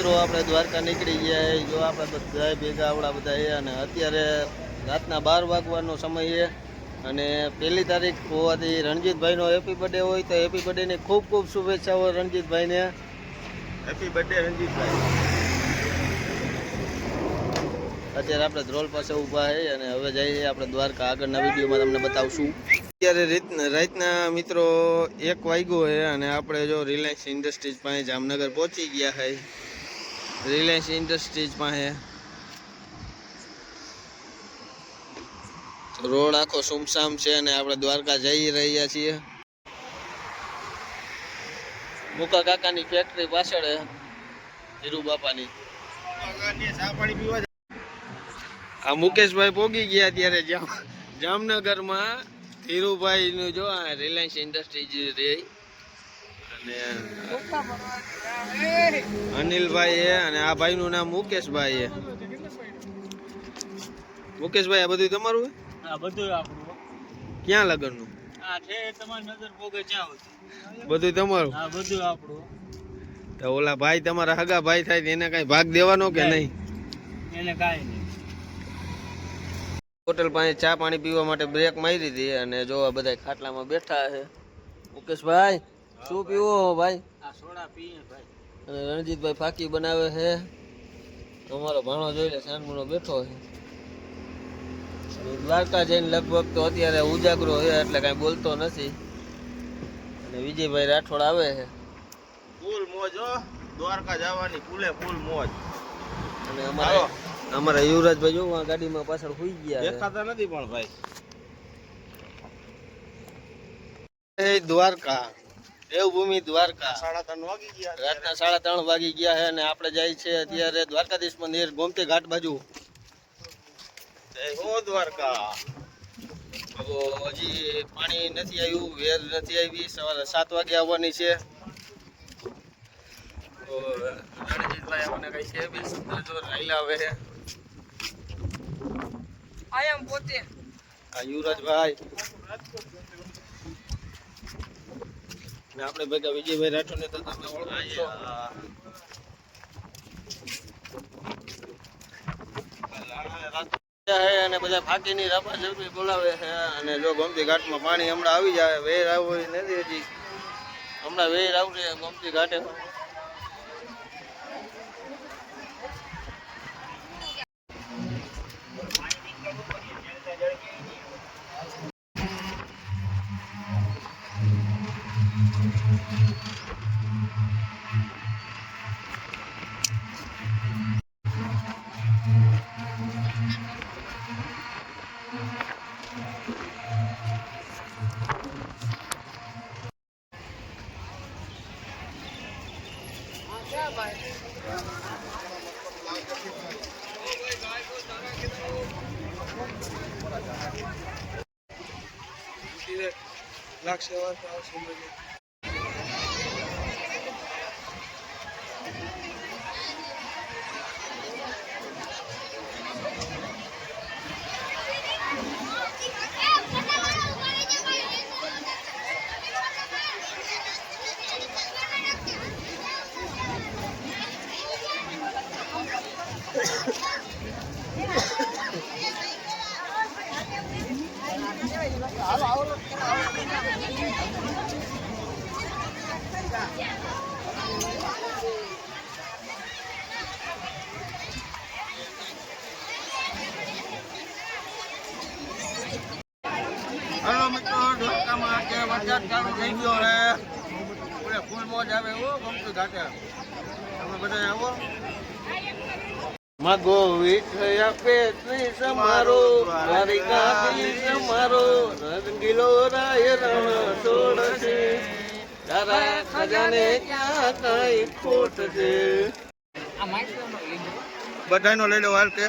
મિત્રો આપણે દ્વારકા નીકળી ગયા. જો આપણે બધા ભેગા આવડા બધા છે અને અત્યારે રાતના 12 વાગવાનો સમય છે અને 1 તારીખ હોવાથી રણજીતભાઈનો હેપી બર્થડે હોય તો હેપી બર્થડેની ખૂબ ખૂબ શુભેચ્છાઓ રણજીતભાઈને. Happy birthday Ranjitbhai. અત્યારે આપણે ધ્રોલ પાસે ઊભા છે અને હવે જઈએ આપણે દ્વારકા. આગળના વિડીયોમાં તમને બતાવશું. અત્યારે રાતના મિત્રો 1 વાગ્યો છે અને આપણે જો રિલાયન્સ ઇન્ડસ્ટ્રીઝ પાસે જામનગર પહોંચી ગયા છે. રિલાયન્સ ઇન્ડસ્ટ્રીઝ પાસે રોડ આખો સુમસામ છે અને આપણે દ્વારકા જઈ રહ્યા છીએ. મુકા કાકાની ફેક્ટરી પાછળ ધીરુ બાપાની. આ મુકેશભાઈ પોગી ગયા અત્યારે જામનગરમાં. ધીરુભાઈ નું જો આ રિલાયન્સ ઇન્ડસ્ટ્રીઝ રહી અને અનિલભાઈ છે અને આ ભાઈ નું નામ મુકેશભાઈ છે. મુકેશભાઈ આ બધું તમારું? આ બધું આપણું. ક્યાં લગન નું? આ છે તમારી નજર પોગે ચાવ. બધું તમારું? આ બધું આપણું. તો ઓલા ભાઈ તમારા હગા ભાઈ થાય એને કઈ ભાગ દેવાનો કે નહીં? એને કાઈ નહીં. હોટલ પાસે ચા પાણી પીવા માટે બ્રેક મારી હતી અને જો આ બધા ખાટલામાં બેઠા છે. મુકેશભાઈ શું પીવો ભાઈ? આ સોડા પીએ ભાઈ. અને રણજીતભાઈ ફાકી બનાવે છે. અમારો ભાણો જોઈ લે સાનમુનો બેઠો છે. દ્વારકા જઈને લગભગ તો અત્યારે ઉજાગરો છે એટલે કઈ બોલતો નથી. અને વિજયભાઈ રાઠોડ આવે છે. ફૂલ મોજ હો, દ્વારકા જવાની ફૂલે ફૂલ મોજ. અને અમારા યુવરાજભાઈ જો આ ગાડીમાં પાછળ સુઈ ગયા. દેખાતા નથી પણ ભાઈ. દ્વારકા દેવભૂમિ દ્વારકા. 3:30 વાગી ગયા. રાતના 3:30 વાગી ગયા છે અને આપણે જાય છે અત્યારે દ્વારકાધીશ મંદિર ગોમતી ઘાટ બાજુ. જય હો દ્વારકા. હજી પાણી નથી આવ્યું, વેર નથી આવી. સવારે 7 વાગે આવવાની છે. તો રણજીતભાઈ આપણને કઈ છે બી સુંદર જો રાયલા આવે છે. આયમ પોતે આ યુવરાજભાઈ ને આપણે ભેગા વિજયભાઈ રાઠોડ ને તો તમે ઓળખો છો. અને બધા ફાકીની રાપા ઝડપી બોલાવે છે અને જો ગોમતી ઘાટમાં પાણી હમણાં આવી જાય. વેર આવવું નથી હજી, હમણાં વેર આવશે ગોમતી ઘાટે. હલો મિત્રો, દ્વારકામાં અત્યારે વરસાદ ચાલુ થઈ ગયો છે. પૂરે ફૂલ મોજ આવે હો ગોમતી ઘાટે. તમે બધા આવો. મગો વિઠયા પેટની સમારો મારી કાકલી સમારો રંગીલો રાય રણ છોડ છે તારા ખજાને ક્યાં કઈ ખોટ છે. બધાનો લઈ લો હાલ કે.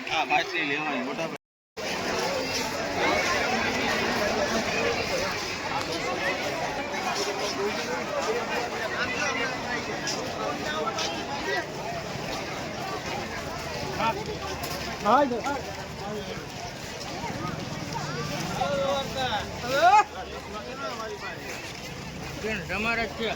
હા માછલી લેવાની મોટા તમારે જ છે.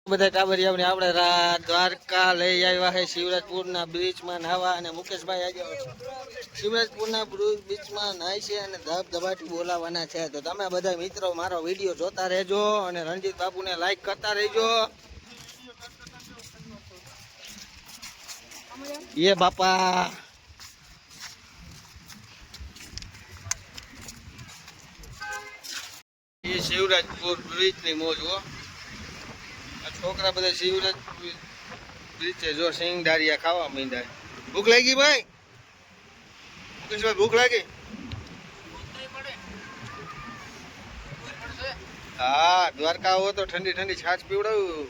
બધા ટાબરિયાઓને આપણે દ્વારકા લઈ આવ્યા છે શિવરાજપુરના બ્રિજમાં નાહવા. અને મુકેશભાઈ આજે શિવરાજપુરના બીચમાં નાય છે અને ધબધબાટી બોલાવવાના છે. તો તમે બધા મિત્રો મારો વિડીયો જોતા રહેજો અને રણજીત બાપુને લાઈક કરતા રહેજો. ये बापा ये शिवराजपुर ब्रिज ની મોજ હો. આ છોકરા બધા શિવરાજપુર બ્રિજ જો સિંગડારિયા ખાવા માંડ્યા. ભૂખ લાગી ભાઈ? મુકેશભાઈ ભૂખ લાગી? હા, દ્વારકા આવો તો ઠંડી ઠંડી છાશ પીવડાવું.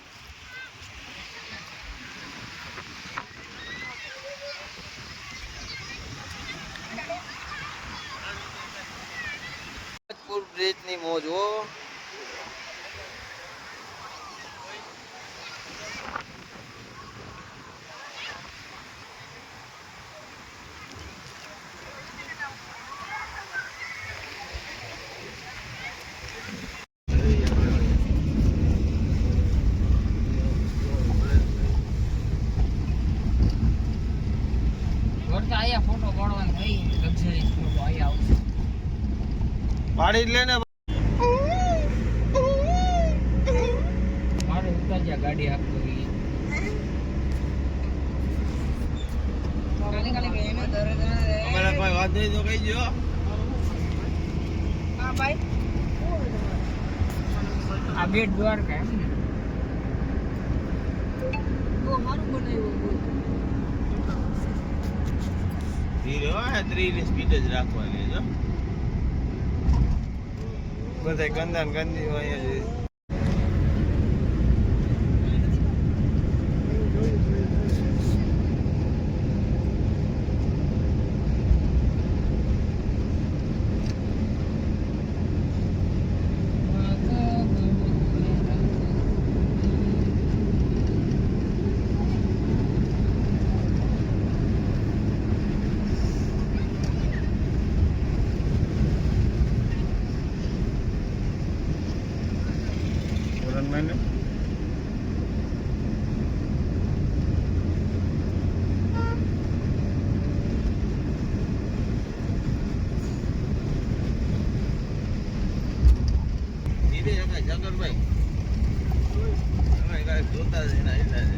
બ્રિજ ની મોજ હો. આયા ફોટો પાડવાનો થઈ લક્ઝરી ફોટો આયા આવશે. પાડી જ લે ને. મારે ઉતાર્યા ગાડી આપતો અમારા કોઈ વાત નહીં તો કહી દો. હા ભાઈ, આ બેટ દ્વારકા એમ ને? બહુ સારું બનાવ્યું. ધીરે હોય 3 ની સ્પીડ જ રાખવાની જો. બધા ગંદા ને ગંદી હોય છે. જાગરભાઈ અમે કાંઈક જોતા જ એના હિસાબે